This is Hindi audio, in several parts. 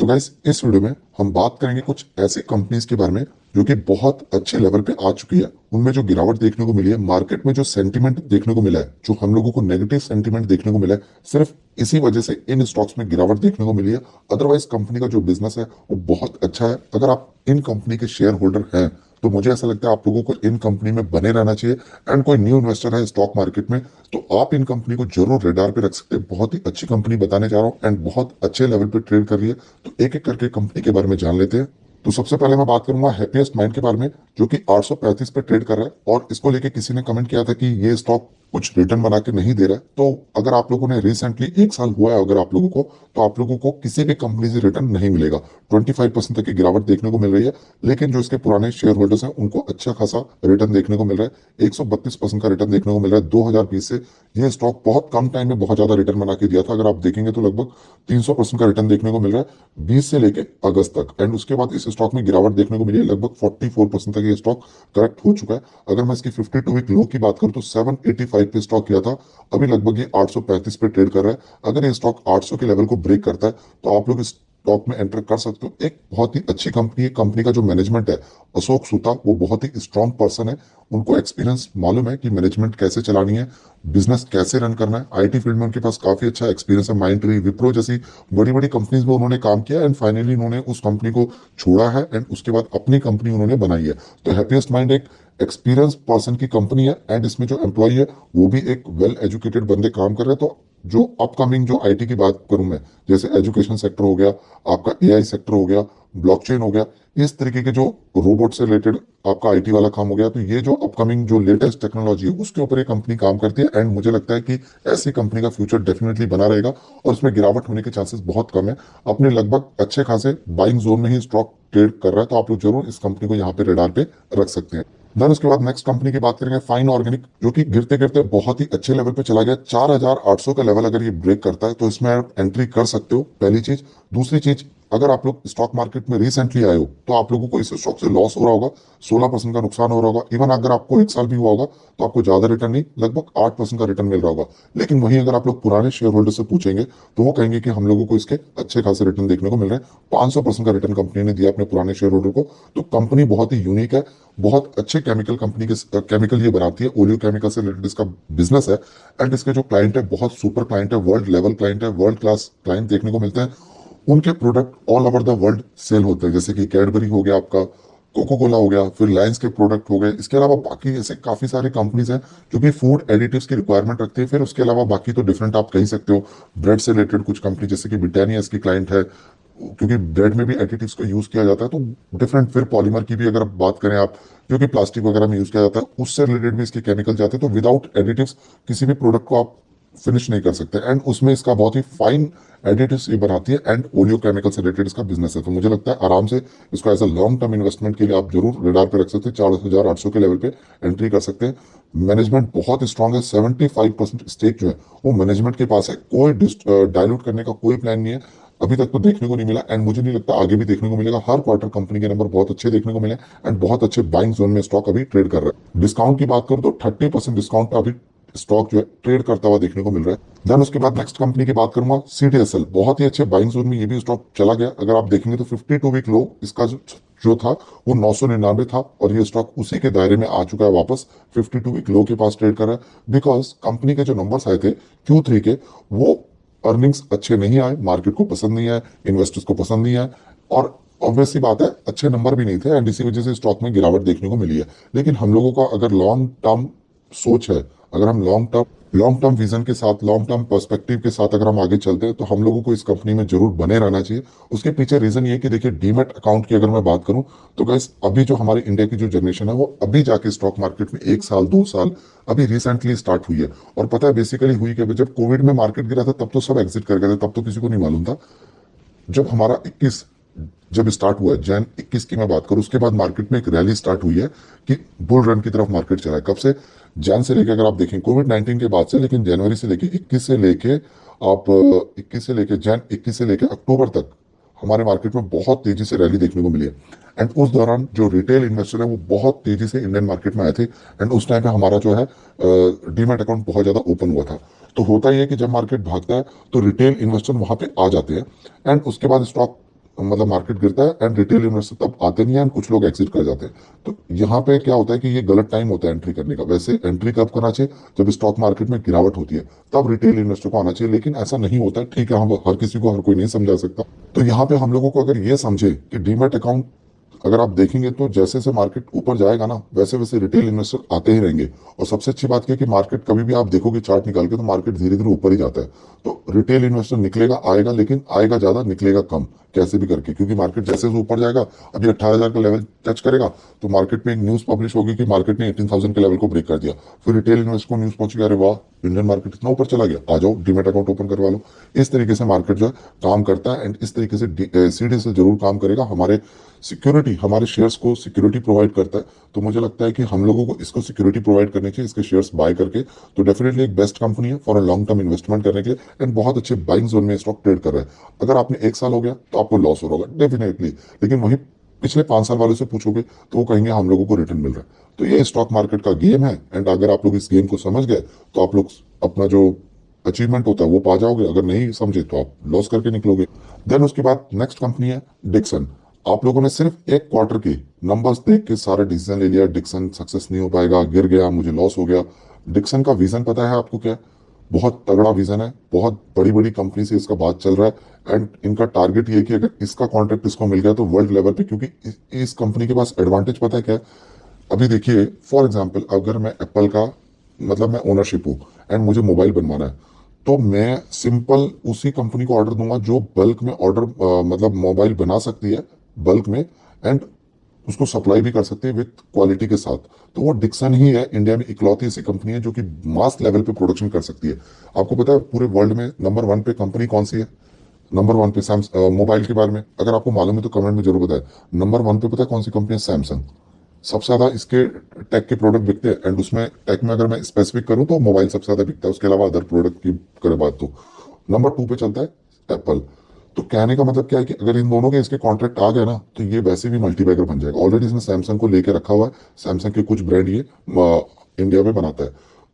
तो गाइस इस वीडियो में हम बात करेंगे कुछ ऐसी कंपनीज के बारे में जो कि बहुत अच्छे लेवल पे आ चुकी है। उनमें जो गिरावट देखने को मिली है, मार्केट में जो सेंटीमेंट देखने को मिला है, जो हम लोगों को नेगेटिव सेंटीमेंट देखने को मिला है, सिर्फ इसी वजह से इन स्टॉक्स में गिरावट देखने को मिली है। अदरवाइज कंपनी का जो बिजनेस है वो बहुत अच्छा है। अगर आप इन कंपनी के शेयर होल्डर हैं तो मुझे ऐसा लगता है आप लोगों को इन कंपनी में बने रहना चाहिए। एंड कोई न्यू इन्वेस्टर है स्टॉक मार्केट में तो आप इन कंपनी को जरूर रेडार पे रख सकते हैं। बहुत ही अच्छी कंपनी बताने जा रहा हूँ एंड बहुत अच्छे लेवल पे ट्रेड कर रही है। तो एक एक करके कंपनी के बारे में जान लेते हैं। तो सबसे पहले मैं बात करूंगा हैप्पीएस्ट माइंड के बारे में, जो कि 835 पे ट्रेड कर रहा है। और इसको लेके किसी ने कमेंट किया था कि ये स्टॉक कुछ रिटर्न बना के नहीं दे रहा है। तो अगर आप लोगों ने रिसेंटली एक साल हुआ है अगर आप लोगों को, तो आप लोगों को किसी भी कंपनी से रिटर्न नहीं मिलेगा। 25% तक की गिरावट देखने को मिल रही है। लेकिन जो इसके पुराने शेयर होल्डर्स हैं उनको अच्छा खासा रिटर्न देखने को मिल रहा है। 132% का रिटर्न देखने को मिल रहा है 2020 से। यह स्टॉक बहुत कम टाइम में बहुत ज्यादा रिटर्न बना के दिया था। अगर आप देखेंगे तो लगभग 300% का रिटर्न देखने को मिल रहा है 20 से लेके अगस्त तक। एंड उसके बाद इस स्टॉक में गिरावट देखने को मिली है। लगभग 44% तक ये स्टॉक करेक्ट हो चुका है। अगर मैं इसकी 52 वीक लो की बात करूं तो 785 पे स्टॉक किया था, अभी लगभग ये 835 पे ट्रेड कर रहा है। अगर ये स्टॉक 800 के लेवल को ब्रेक करता है तो आप लोग इस स्टॉक में एंटर कर सकते हो। एक बहुत ही अच्छी कंपनी है। कंपनी का जो मैनेजमेंट है, अशोक सूता, वो बहुत ही स्ट्रांग पर्सन है। उनको एक्सपीरियंस मालूम है कि मैनेजमेंट कैसे चलानी है, बिजनेस कैसे रन करना है। आईटी फील्ड में उनके पास काफी अच्छा एक्सपीरियंस है। माइंडट्री, विप्रो जैसी बड़ी बड़ी कंपनीज में उन्होंने काम किया एंड फाइनली उन्होंने उस कंपनी को छोड़ा है एंड उसके बाद अपनी कंपनी उन्होंने बनाई है। तो हैप्पीएस्ट माइंड एक एक्सपीरियंस पर्सन की कंपनी है एंड इसमें जो एम्प्लॉय है वो भी एक वेल एजुकेटेड बंदे काम कर रहे हैं। तो जो अपकमिंग जो आईटी की बात करूं मैं, जैसे एजुकेशन सेक्टर हो गया, आपका एआई सेक्टर हो गया, ब्लॉकचेन हो गया, इस तरीके के जो रोबोट से रिलेटेड आपका आईटी वाला काम हो गया, तो ये जो अपकमिंग जो लेटेस्ट टेक्नोलॉजी है उसके ऊपर ये कंपनी काम करती है। एंड मुझे लगता है कि ऐसी कंपनी का फ्यूचर डेफिनेटली बना रहेगा और इसमें गिरावट होने के चांसेस बहुत कम है। अपने लगभग अच्छे खासे बाइंग जोन में ही स्टॉक ट्रेड कर रहा है, तो आप लोग जरूर इस कंपनी को यहाँ पे रेडार पे रख सकते हैं। देन उसके बाद नेक्स्ट कंपनी की बात करेंगे फाइन ऑर्गेनिक, जो कि गिरते गिरते बहुत ही अच्छे लेवल पे चला गया। 4800 का लेवल अगर ये ब्रेक करता है तो इसमें आप एंट्री कर सकते हो, पहली चीज। दूसरी चीज, अगर आप लोग स्टॉक मार्केट में रिसेंटली आए हो तो आप लोगों को इस स्टॉक से लॉस हो रहा होगा, 16% का नुकसान हो रहा होगा। इवन अगर आपको एक साल भी हुआ होगा तो आपको ज्यादा रिटर्न नहीं, लगभग 8% का रिटर्न मिल रहा होगा। लेकिन वहीं अगर आप लोग पुराने शेयर होल्डर से पूछेंगे तो वो कहेंगे कि हम लोगों को इसके अच्छे खासे रिटर्न देखने को मिल रहे हैं। 500% का रिटर्न कंपनी ने दिया अपने पुराने शेयर होल्डर को। तो कंपनी बहुत ही यूनिक है। बहुत अच्छे केमिकल कंपनी के केमिकल ये बनाती है, ओलियो केमिकल से रिलेटेड इसका बिजनेस है। एंड इसके जो क्लाइंट है बहुत सुपर क्लाइंट है, वर्ल्ड लेवल क्लाइंट है, वर्ल्ड क्लास क्लाइंट देखने को मिलते हैं। उनके product all over the world sale होते हैं, जैसे कि कैडबरी हो गया, आपका कोको कोला हो गया, फिर लायंस के प्रोडक्ट हो गए। इसके अलावा बाकी ऐसे काफी सारे कंपनीज हैं जो कि फूड एडिटिव्स की रिक्वायरमेंट रखते हैं। फिर उसके अलावा बाकी तो डिफरेंट आप कह सकते हो, ब्रेड से रिलेटेड कुछ कंपनी जैसे कि ब्रिटानिया इसकी क्लाइंट है, क्योंकि ब्रेड में भी एडिटिव्स का यूज किया जाता है। तो डिफरेंट, फिर पॉलीमर की भी अगर बात करें आप, जो कि प्लास्टिक वगैरह में यूज किया जाता है, उससे रिलेटेड भी इसके केमिकल जाते हैं। तो विदाउट एडिटिव्स किसी भी प्रोडक्ट को आप फिनिश नहीं कर सकते। एंड उसमें इसका बहुत ही फाइन एडिटिव्स ये बनाती है एंड ओलियो केमिकल से रिलेटेड इसका बिजनेस है। तो मुझे लगता है आराम से इसको as a long term investment के लिए आप जरूर रेडार पे रख सकते हैं। 4800 के लेवल पे एंट्री कर सकते हैं। मैनेजमेंट बहुत स्ट्रांग है। 75% स्टेक जो है वो मैनेजमेंट के पास है। कोई डायलूट करने का कोई प्लान नहीं है, अभी तक तो देखने को नहीं मिला एंड मुझे नहीं लगता आगे भी देखने को मिलेगा। हर क्वार्टर कंपनी के नंबर बहुत अच्छे देखने को मिले एंड बहुत अच्छे बाइंग जोन में स्टॉक अभी ट्रेड कर रहा है। डिस्काउंट की बात करूं तो 30% डिस्काउंट पे अभी स्टॉक जो है ट्रेड करता हुआ देखने को मिल रहा है। देन उसके बाद नेक्स्ट कंपनी की बात करूंगा सीडीएसएल। बहुत ही अच्छे बाइंग जोन में ये भी स्टॉक चला गया। अगर आप देखेंगे तो 52 वीक लो इसका जो था वो 999 था और ये स्टॉक उसी के दायरे में आ चुका है वापस। 52 वीक लो के पास ट्रेड कर रहा है बिकॉज कंपनी के जो नंबर्स आए थे Q3 के, वो अर्निंग्स अच्छे नहीं आए, मार्केट को पसंद नहीं आए, इन्वेस्टर्स को पसंद नहीं आए और ऑब्वियसली बात है अच्छे नंबर भी नहीं थे एंड इसी वजह से स्टॉक में गिरावट देखने को मिली है। लेकिन हम लोगों का अगर लॉन्ग टर्म सोच है, अगर हम लॉन्ग टर्म विजन के साथ, लॉन्ग टर्म पर्सपेक्टिव के साथ अगर हम आगे चलते हैं तो हम लोगों को इस कंपनी में जरूर बने रहना चाहिए। उसके पीछे रीजन ये कि देखिए, डीमैट अकाउंट की अगर मैं बात करूं तो गाइस अभी जो हमारे इंडिया की जो जनरेशन है वो अभी जाके स्टॉक मार्केट में 1 साल 2 साल अभी रिसेंटली स्टार्ट हुई है। और पता है बेसिकली हुई कि जब कोविड में मार्केट गिरा था तब तो सब एग्जिट कर गए थे, तब तो किसी को नहीं मालूम था। जब हमारा 21 जब स्टार्ट हुआ है, जैन 21 की मैं बात करूं, उसके बाद मार्केट में एक रैली स्टार्ट हुई है कि बुल रन की तरफ मार्केट चला है। कब से? जैन से लेके अगर आप देखें कोविड 19 के बाद से, लेकिन जनवरी से लेके 21 से लेके आप 21 से लेके जैन 21 से लेके अक्टूबर तक हमारे मार्केट में बहुत तेजी से रैली देखने को मिली है। एंड उस दौरान जो रिटेल इन्वेस्टर है वो बहुत तेजी से इंडियन मार्केट में आए थे एंड उस टाइम पे हमारा जो है डीमैट अकाउंट बहुत ज्यादा ओपन हुआ था। तो होता ही है कि जब मार्केट भागता है तो रिटेल इन्वेस्टर वहां पे आ जाते हैं एंड उसके बाद स्टॉक मतलब मार्केट गिरता है एंड रिटेल इन्वेस्टर तब आते नहीं है एंड कुछ लोग एग्जिट कर जाते हैं। तो यहाँ पे क्या होता है कि ये गलत टाइम होता है एंट्री करने का। वैसे एंट्री कब करना चाहिए? जब स्टॉक मार्केट में गिरावट होती है तब रिटेल इन्वेस्टर को आना चाहिए, लेकिन ऐसा नहीं होता है। ठीक है, हम हर किसी को हर कोई नहीं समझा सकता। तो यहाँ पे हम लोगों को अगर ये समझे कि डीमैट अकाउंट अगर आप देखेंगे तो जैसे जैसे मार्केट ऊपर जाएगा ना वैसे वैसे रिटेल इन्वेस्टर आते ही रहेंगे। और सबसे अच्छी बात क्या है कि मार्केट कभी भी आप देखोगे चार्ट निकाल के तो मार्केट धीरे धीरे ऊपर ही जाता है। तो रिटेल इन्वेस्टर निकलेगा आएगा, लेकिन आएगा ज्यादा निकलेगा कम, कैसे भी करके, क्योंकि मार्केट जैसे जैसे ऊपर जाएगा, अभी 18,000 का लेवल टच करेगा तो मार्केट में एक न्यूज पब्लिश होगी कि मार्केट ने 18,000 के लेवल को ब्रेक कर दिया। फिर रिटेल इन्वेस्टर को न्यूज पहुंचेगी, अरे वाह इंडियन मार्केट इतना ऊपर चला गया, आ जाओ डीमेट अकाउंट ओपन करवा लो। इस तरीके से मार्केट जो है काम करता है एंड इस तरीके से सीढ़ी से जरूर काम करेगा। हमारे सिक्योरिटी, हमारे शेयर्स को सिक्योरिटी प्रोवाइड करता है। तो मुझे लगता है कि हम लोगों को इसको सिक्योरिटी प्रोवाइड करनी चाहिए, इसके शेयर्स बाय करके। तो डेफिनेटली एक बेस्ट कंपनी है for a long term investment करने के लिए एंड बहुत अच्छे बाइंग जोन में स्टॉक ट्रेड कर रहा है। अगर आपने एक साल हो गया तो आपको लॉस हो रहा होगा डेफिनेटली, लेकिन वही पिछले 5 साल वालों से पूछोगे तो वो कहेंगे हम लोगों को रिटर्न मिल रहा है। तो ये स्टॉक मार्केट का गेम है एंड अगर आप लोग इस गेम को समझ गए तो आप लोग अपना जो अचीवमेंट होता है वो पा जाओगे, अगर नहीं समझे तो आप लॉस करके निकलोगे। देन उसके बाद नेक्स्ट कंपनी है डिक्सन। आप लोगों ने सिर्फ एक क्वार्टर के नंबर्स देख के सारा डिसीजन ले लिया, डिक्सन सक्सेस नहीं हो पाएगा, गिर गया, मुझे लॉस हो गया। डिक्सन का विजन पता है आपको क्या है? बहुत तगड़ा विजन है, बहुत बड़ी बड़ी कंपनी से इसका बात चल रहा है एंड इनका टारगेट ये है कि अगर इसका कॉन्ट्रैक्ट इसको मिल गया तो वर्ल्ड लेवल पे, क्योंकि इस कंपनी के पास एडवांटेज पता है क्या है? अभी देखिए फॉर एग्जांपल अगर मैं एप्पल का मतलब मैं ओनरशिप हूँ एंड मुझे मोबाइल बनवाना है, तो मैं सिंपल उसी कंपनी को ऑर्डर दूंगा जो बल्क में ऑर्डर मतलब मोबाइल बना सकती है बल्क में एंड उसको सप्लाई भी कर सकते हैं विथ क्वालिटी के साथ। तो वो डिक्सन ही है इंडिया में इकलौती ऐसी कंपनी है जो कि मास लेवल पे प्रोडक्शन कर सकती है। आपको पता है पूरे वर्ल्ड में नंबर 1 पे कंपनी कौन सी है? नंबर 1 पे मोबाइल के बारे में अगर आपको मालूम है तो कमेंट में जरूर बताएं। नंबर 1 पे पता है कौन सी कंपनी है? सैमसंग। सबसे ज्यादा इसके टेक के प्रोडक्ट बिकते हैं एंड उसमें टेक में अगर मैं स्पेसिफिक करूं तो मोबाइल सबसे ज्यादा बिकता है, उसके अलावा अदर प्रोडक्ट की करें बात तो नंबर 2 पे चलता है एप्पल। तो कहने का मतलब क्या है कि अगर इन दोनों के इसके कॉन्ट्रैक्ट आ गए ना तो ये वैसे भी मल्टीबैगर बन जाएगा। ऑलरेडी इसने सैमसंग को लेके रखा हुआ है, सैमसंग के कुछ ब्रांड ये इंडिया में बनाता है।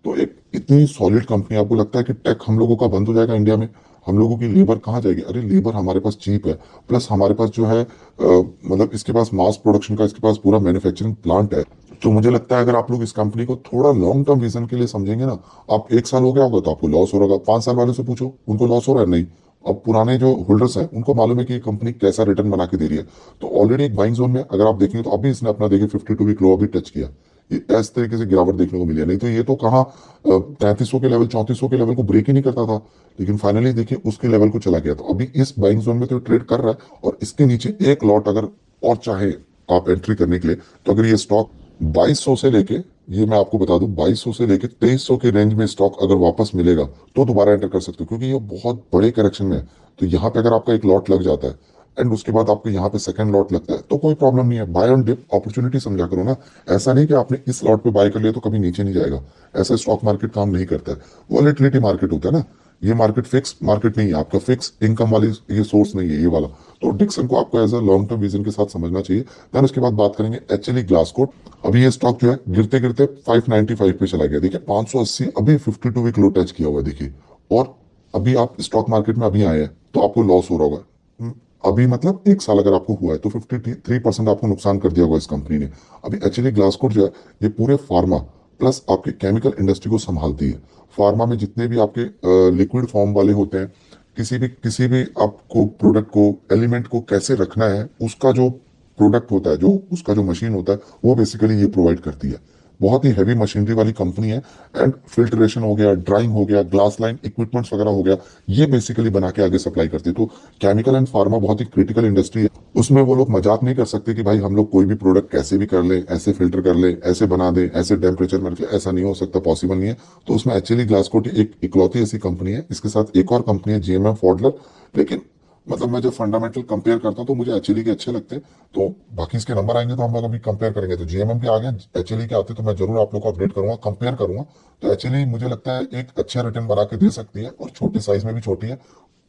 तो एक इतनी सॉलिड कंपनी, आपको लगता है कि टेक हम लोगों का बंद हो जाएगा इंडिया में? हम लोगों की लेबर कहाँ जाएगी? अरे लेबर हमारे पास चीप है, प्लस हमारे पास जो है मतलब इसके पास मास प्रोडक्शन का, इसके पास पूरा मैन्युफैक्चरिंग प्लांट है। तो मुझे लगता है अगर आप लोग इस कंपनी को थोड़ा लॉन्ग टर्म विजन के लिए समझेंगे ना, आप एक साल हो गया होगा तो आपको लॉस हो रहा होगा, 5 साल वालों से पूछो उनको लॉस हो रहा है नहीं। अब पुराने जो होल्डर्स हैं उनको मालूम है कि ये कंपनी कैसा रिटर्न बना के दे रही है। तो ऑलरेडी एक बाइंग जोन में अगर आप देखेंगे तो अभी इसने अपना देखिए 52 वीक लो अभी टच किया, ये इस तरीके से गिरावट देखने को मिली है। नहीं तो ये तो कहाँ 3300 के लेवल 3400 के लेवल को ब्रेक ही नहीं करता था, लेकिन फाइनली देखिए उसके लेवल को चला गया। तो अभी इस बाइंग जोन में तो ट्रेड कर रहा है और इसके नीचे एक लॉट अगर और चाहे आप एंट्री करने के लिए, तो अगर ये स्टॉक 2200 से लेके, ये मैं आपको बता दूं 2200 से लेके 2300 के रेंज में स्टॉक अगर वापस मिलेगा तो दोबारा एंटर कर सकते हो, क्योंकि ये बहुत बड़े करेक्शन में है। तो यहाँ पे अगर आपका एक लॉट लग जाता है एंड उसके बाद आपको यहाँ पे सेकंड लॉट लगता है तो कोई प्रॉब्लम नहीं है, बाय ऑन डिप अपॉर्चुनिटी समझा करो ना। ऐसा नहीं कि आपने इस लॉट पे बाय कर लिया तो कभी नीचे नहीं जाएगा, ऐसा स्टॉक मार्केट काम नहीं करता है। वॉलेटिलिटी मार्केट होता है ना, ये मार्केट फिक्स मार्केट नहीं है, आपका फिक्स इनकम वाली ये सोर्स नहीं है ये वाला। तो डिक्सन को आपको as a long term vision के साथ समझना चाहिए। देन उसके बाद बात करेंगे एचएलई ग्लासकोट। अभी ये स्टॉक जो है गिरते गिरते 595 पे चला गया, देखिए 580 अभी 52 वीक लो टच किया हुआ है देखिए। और अभी आप स्टॉक मार्केट में अभी आए हैं तो आपको लॉस हो रहा होगा। अभी मतलब एक साल अगर आपको हुआ है तो 53% आपको नुकसान कर दिया होगा इस कंपनी ने। अभी एक्चुअली ग्लासकोट जो है ये पूरे फार्मा प्लस आपके केमिकल इंडस्ट्री को संभालती है। फार्मा में जितने भी आपके लिक्विड फॉर्म वाले होते हैं, किसी भी आपको प्रोडक्ट को एलिमेंट को कैसे रखना है, उसका जो प्रोडक्ट होता है, जो उसका जो मशीन होता है, वो बेसिकली ये प्रोवाइड करती है। बहुत ही हैवी मशीनरी वाली कंपनी है एंड फिल्ट्रेशन हो गया, ड्राइंग हो गया, ग्लास लाइन इक्विपमेंट्स वगैरह हो गया, ये बेसिकली बना के आगे सप्लाई करती है। तो केमिकल एंड फार्मा बहुत ही क्रिटिकल इंडस्ट्री है, उसमें वो लोग मजाक नहीं कर सकते कि भाई हम लोग कोई भी प्रोडक्ट कैसे भी कर ले, ऐसे फिल्टर कर ले, ऐसे बना दे, ऐसे टेम्परेचर में रख ले, ऐसा नहीं हो सकता, पॉसिबल नहीं है। तो उसमें एक्चुअली ग्लासकोट एक इकलौती ऐसी कंपनी है, इसके साथ एक और कंपनी है जीएमएम फॉडलर। लेकिन मतलब मैं जब फंडामेंटल कंपेयर करता हूँ तो मुझे एचएलई के अच्छे लगते हैं। तो बाकी इसके नंबर आएंगे तो हम लोग अभी कंपेयर करेंगे, तो जीएमएम के आगे एचएलई के आते तो मैं जरूर आप लोग को अपडेट करूंगा, कंपेयर करूंगा। तो एचएलई मुझे लगता है एक अच्छा रिटर्न बना के दे सकती है और छोटे साइज में भी छोटी है।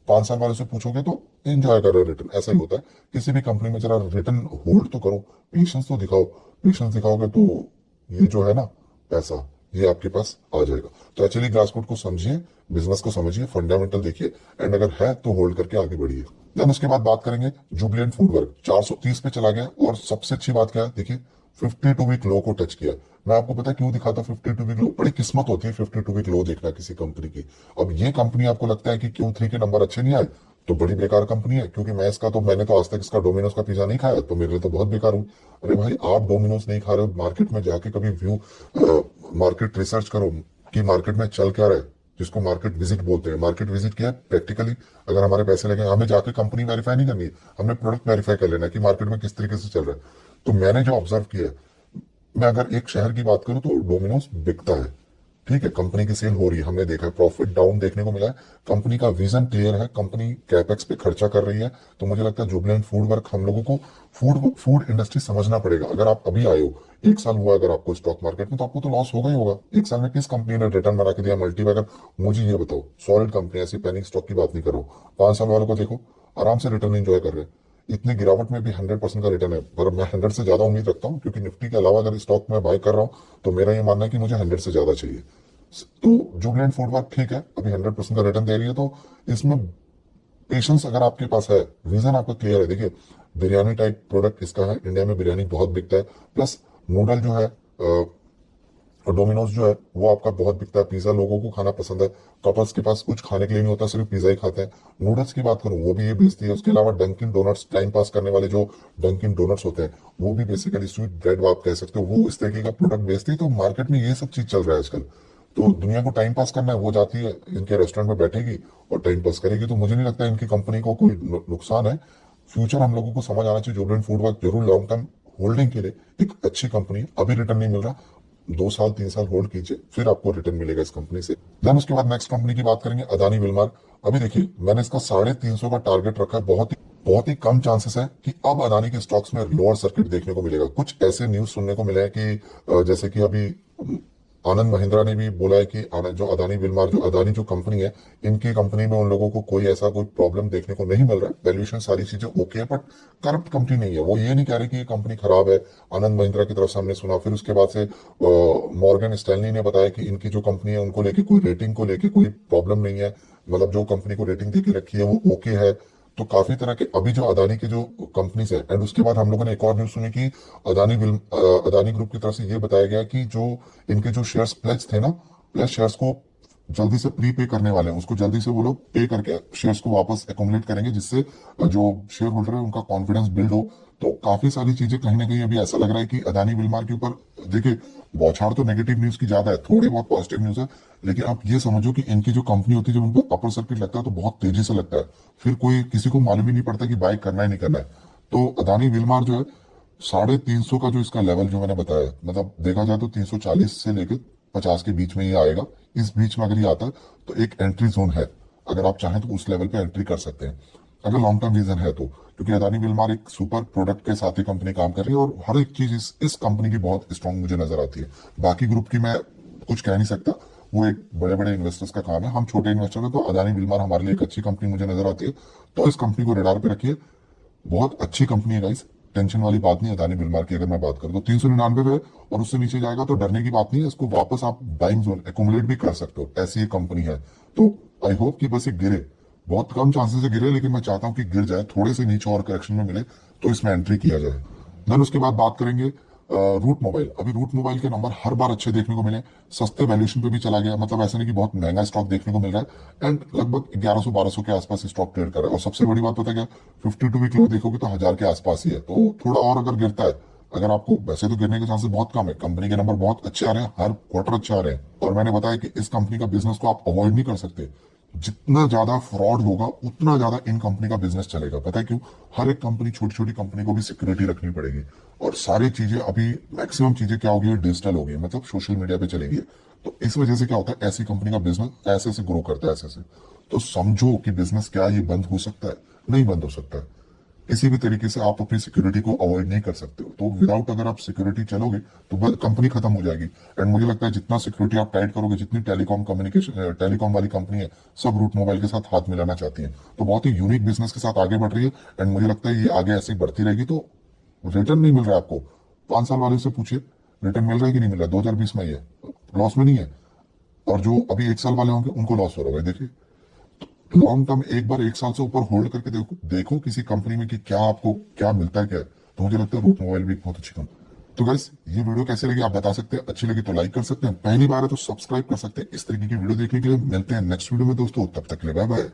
5 साल वाले से पूछोगे तो एंजॉय करो रिटर्न, ऐसा ही होता है। किसी भी कंपनी में जरा रिटर्न होल्ड तो करो, पेशेंस तो दिखाओ, पेशेंस दिखाओगे तो ये जो है ना पैसा ये आपके पास आ जाएगा। तो एक्चुअली ग्लासकोट को समझिए, बिजनेस को समझिए, फंडामेंटल देखिए एंड अगर है तो होल्ड करके आगे बढ़िए। देन उसके बाद बात करेंगे जुबिलेंट फूडवर्क, 430 पे चला गया। और सबसे अच्छी बात क्या है, देखिए 52 वीक लो को टच किया। मैं आपको पता है क्यों दिखाता 52 वीक लो, बड़ी किस्मत होती है 52 वीक लो देखना किसी कंपनी की। अब ये कंपनी आपको लगता है कि Q3 के नंबर अच्छे नहीं आए तो बड़ी बेकार कंपनी है, क्योंकि मैंने तो आज तक इसका डोमिनोज का पिज्जा नहीं खाया, तो मेरे लिए तो बहुत बेकार हुई। अरे भाई, आप डोमिनोज नहीं खा रहे हो, मार्केट में जाके कभी व्यू मार्केट रिसर्च करो कि मार्केट में चल क्या रहा है, जिसको मार्केट विजिट बोलते हैं। मार्केट विजिट क्या है, प्रैक्टिकली अगर हमारे पैसे लगे, हमें जाके कंपनी वेरीफाई नहीं करनी है, हमने प्रोडक्ट वेरीफाई कर लेना है कि मार्केट में किस तरीके से चल रहा है। तो मैंने जो ऑब्जर्व किया है, मैं अगर एक शहर की बात करूं तो डोमिनोज बिकता है, ठीक है, कंपनी की सेल हो रही है, हमने देखा है, प्रॉफिट डाउन देखने को मिला है, कंपनी का विजन क्लियर है, कंपनी कैपेक्स पे खर्चा कर रही है। तो मुझे लगता है जुबिलेंट फूड वर्क हम लोगों को फूड इंडस्ट्री समझना पड़ेगा। अगर आप अभी आए हो, 1 साल हुआ अगर आपको स्टॉक मार्केट में, तो आपको तो लॉस होगा ही होगा। 1 साल में किस कंपनी ने रिटर्न बना के दिया मल्टीबैगर, मुझे ये बताओ। सॉलिड कंपनी, ऐसी पैनिक स्टॉक की बात नहीं कर रहा हूँ। 5 साल वालों को देखो, आराम से रिटर्न एंजॉय कर रहे हैं, इतनी गिरावट में भी 100% का रिटर्न है। पर मैं 100 से ज्यादा उम्मीद रखता हूँ, क्योंकि निफ्टी के अलावा अगर स्टॉक में बाय कर रहा हूँ तो मेरा ये मानना है कि मुझे 100 से ज्यादा चाहिए। तो जुबिलेंट फूडवर्क ठीक है, अभी 100% का रिटर्न दे रही है, तो इसमें पेशेंस अगर आपके पास है, विजन आपका क्लियर है। देखिए, बिरयानी टाइप प्रोडक्ट इसका है, इंडिया में बिरयानी बहुत बिकता है, प्लस नूडल जो है और डोमिनोज जो है वो आपका बहुत बिकता है, पिज्जा लोगों को खाना पसंद है, कपल्स के पास कुछ खाने के लिए नहीं होता, सिर्फ पिज्जा ही खाते हैं। नूडल्स की बात करूं वो भी ये बेचती है, उसके अलावा डंकिन डोनट्स, टाइम पास करने वाले जो डंकिन डोनट्स होते हैं, वो भी बेसिकली स्वीट ब्रेड आप कह सकते हो, वो इस तरीके का प्रोडक्ट बेचती है। तो मार्केट में ये सब चीज चल रहा है आजकल। तो दुनिया को टाइम पास करना है, वो जाती है इनके रेस्टोरेंट में बैठेगी और टाइम पास करेगी। तो मुझे नहीं लगता इनकी कंपनी को कोई नुकसान है। फ्यूचर हम लोगों को समझ आना चाहिए, जुबिलेंट फूड वर्क जरूर लॉन्ग टर्म होल्डिंग के लिए एक अच्छी कंपनी है। अभी रिटर्न नहीं मिल रहा, 2 साल 3 साल होल्ड कीजिए, फिर आपको रिटर्न मिलेगा इस कंपनी से। देन उसके बाद नेक्स्ट कंपनी की बात करेंगे, अदानी विलमार। अभी देखिए, मैंने इसका 350 का टारगेट रखा है, बहुत ही कम चांसेस है कि अब अदानी के स्टॉक्स में लोअर सर्किट देखने को मिलेगा। कुछ ऐसे न्यूज सुनने को मिले हैं कि जैसे कि अभी आनंद महिंद्रा ने भी बोला है कि जो अदानी विलमार, जो अदानी जो कंपनी है, इनकी कंपनी में उन लोगों को कोई प्रॉब्लम देखने को नहीं मिल रहा है, वैल्यूएशन सारी चीजें ओके है, बट करप्ट कंपनी नहीं है। वो ये नहीं कह रहे कि ये कंपनी खराब है। आनंद महिंद्रा की तरफ से हमने सुना, फिर उसके बाद से मॉर्गन स्टैनली ने बताया कि इनकी जो कंपनी है उनको लेके कोई रेटिंग को लेके कोई प्रॉब्लम नहीं है, मतलब जो कंपनी को रेटिंग देके रखी है वो ओके है। तो काफी तरह के अभी जो अदानी के जो कंपनीज है, एंड उसके बाद हम लोगों ने एक और न्यूज सुनी कि अदानी ग्रुप की तरफ से ये बताया गया कि जो इनके जो शेयर्स प्लेज थे ना, प्लेज शेयर्स को जल्दी से प्री पे करने वाले हैं, उसको जल्दी से वो लोग पे करके शेयर्स को वापस एकोमुलेट करेंगे, जिससे जो शेयर होल्डर है उनका कॉन्फिडेंस बिल्ड हो। तो काफी सारी चीजें कहीं ना कहीं अभी ऐसा लग रहा है कि अदानी विलमार के ऊपर, देखिए, बौछार तो नेगेटिव न्यूज की ज्यादा है, थोड़ी बहुत पॉजिटिव न्यूज है, लेकिन आप ये समझो कि इनकी जो कंपनी होती है, जब उनको अपर सर्किट लगता है तो बहुत तेजी से लगता है, फिर कोई किसी को मालूम ही नहीं पड़ता कि बाय करना है नहीं करना है। तो अदानी विलमार जो है, 350 का जो इसका लेवल जो मैंने बताया, मतलब देखा जाए तो 340 से लेकर 50 के बीच में ये आएगा। इस बीच में अगर ये आता है तो एक एंट्री जोन है, अगर आप चाहें तो उस लेवल पे एंट्री कर सकते हैं, अगर लॉन्ग टर्म विजन है तो। क्योंकि अदानी विलमार एक सुपर प्रोडक्ट के साथ ही कंपनी काम कर रही है, और हर एक चीज इस कंपनी की बहुत स्ट्रांग मुझे नजर आती है। बाकी ग्रुप की मैं कुछ कह नहीं सकता, वो एक बड़े बड़े इन्वेस्टर्स का काम है, हम छोटे इन्वेस्टर हैं। तो अदानी विलमार हमारे लिए एक अच्छी कंपनी मुझे नजर आती है, तो इस कंपनी को रडार पे रखिए। बहुत अच्छी कंपनी है गाइस, टेंशन वाली बात नहीं है। अदानी बिलमार की अगर मैं बात करूं तो 399 पे, और उससे नीचे जाएगा तो डरने की बात नहीं है, इसको वापस आप बाइंग जोन एकुमुलेट भी कर सकते हो, ऐसी एक कंपनी है। तो आई होप कि बस ये गिरे, बहुत कम चांसेस है गिरे, लेकिन मैं चाहता हूं कि गिर जाए, थोड़े से नीचे और करेक्शन में मिले तो इसमें एंट्री किया जाए। देन उसके बाद बात करेंगे रूट मोबाइल। अभी रूट मोबाइल के नंबर हर बार अच्छे देखने को मिले, सस्ते वैल्यूएशन पे भी चला गया, मतलब ऐसा नहीं कि बहुत महंगा स्टॉक देखने को मिल रहा है, एंड लगभग 1100-1200 के आसपास स्टॉक ट्रेड कर रहा है। और सबसे बड़ी बात पता है क्या, 52 वीक लो देखोगे तो 1000 के आसपास ही है। तो थोड़ा और अगर गिरता है, अगर आपको, वैसे तो गिरने के चांसेस बहुत कम है, कंपनी के नंबर बहुत अच्छे आ रहे हैं, हर क्वार्टर अच्छे आ रहे हैं, और मैंने बताया कि इस कंपनी का बिजनेस को आप अवॉइड नहीं कर सकते। जितना ज्यादा फ्रॉड होगा उतना ज्यादा इन कंपनी का बिजनेस चलेगा। पता है क्यों, हर एक कंपनी, छोटी छोटी कंपनी को भी सिक्योरिटी रखनी पड़ेगी, और सारी चीजें अभी मैक्सिमम चीजें क्या होगी, डिजिटल होगी, मतलब सोशल मीडिया पे चलेगी। तो इस वजह से क्या होता है, ऐसी कंपनी का बिजनेस ऐसे से ग्रो करता है, ऐसे से। तो समझो कि बिजनेस क्या ये बंद हो सकता है, नहीं बंद हो सकता है। किसी भी तरीके से आप अपनी सिक्योरिटी को अवॉइड नहीं कर सकते हो। तो विदाउट अगर आप सिक्योरिटी चलोगे तो बस कंपनी खत्म हो जाएगी। एंड मुझे लगता है जितना सिक्योरिटी आप टाइट करोगे, जितनी टेलीकॉम वाली कंपनी है, सब रूट मोबाइल के साथ हाथ मिलाना चाहती है, तो बहुत ही यूनिक बिजनेस के साथ आगे बढ़ रही है। एंड मुझे लगता है ये आगे ऐसे ही बढ़ती रहेगी। तो रिटर्न नहीं मिल रहा है आपको, 5 साल वाले से पूछिए रिटर्न मिल रहा है कि नहीं मिल रहा है। 2020 में ही है, लॉस में नहीं है, और जो अभी 1 साल वाले होंगे उनको लॉस हो रहा है, देखिए। लॉन्ग टर्म एक बार 1 साल से ऊपर होल्ड करके देखो देखो किसी कंपनी में कि क्या आपको क्या मिलता है क्या है। तो मुझे लगता है रूट मोबाइल भी एक बहुत अच्छी कंपनी। तो गाइस ये वीडियो कैसे लगी आप बता सकते हैं, अच्छी लगी तो लाइक कर सकते हैं, पहली बार है तो सब्सक्राइब कर सकते हैं। इस तरीके की वीडियो देखने के लिए मिलते हैं नेक्स्ट वीडियो में दोस्तों, तब तक के लिए बाय बाय।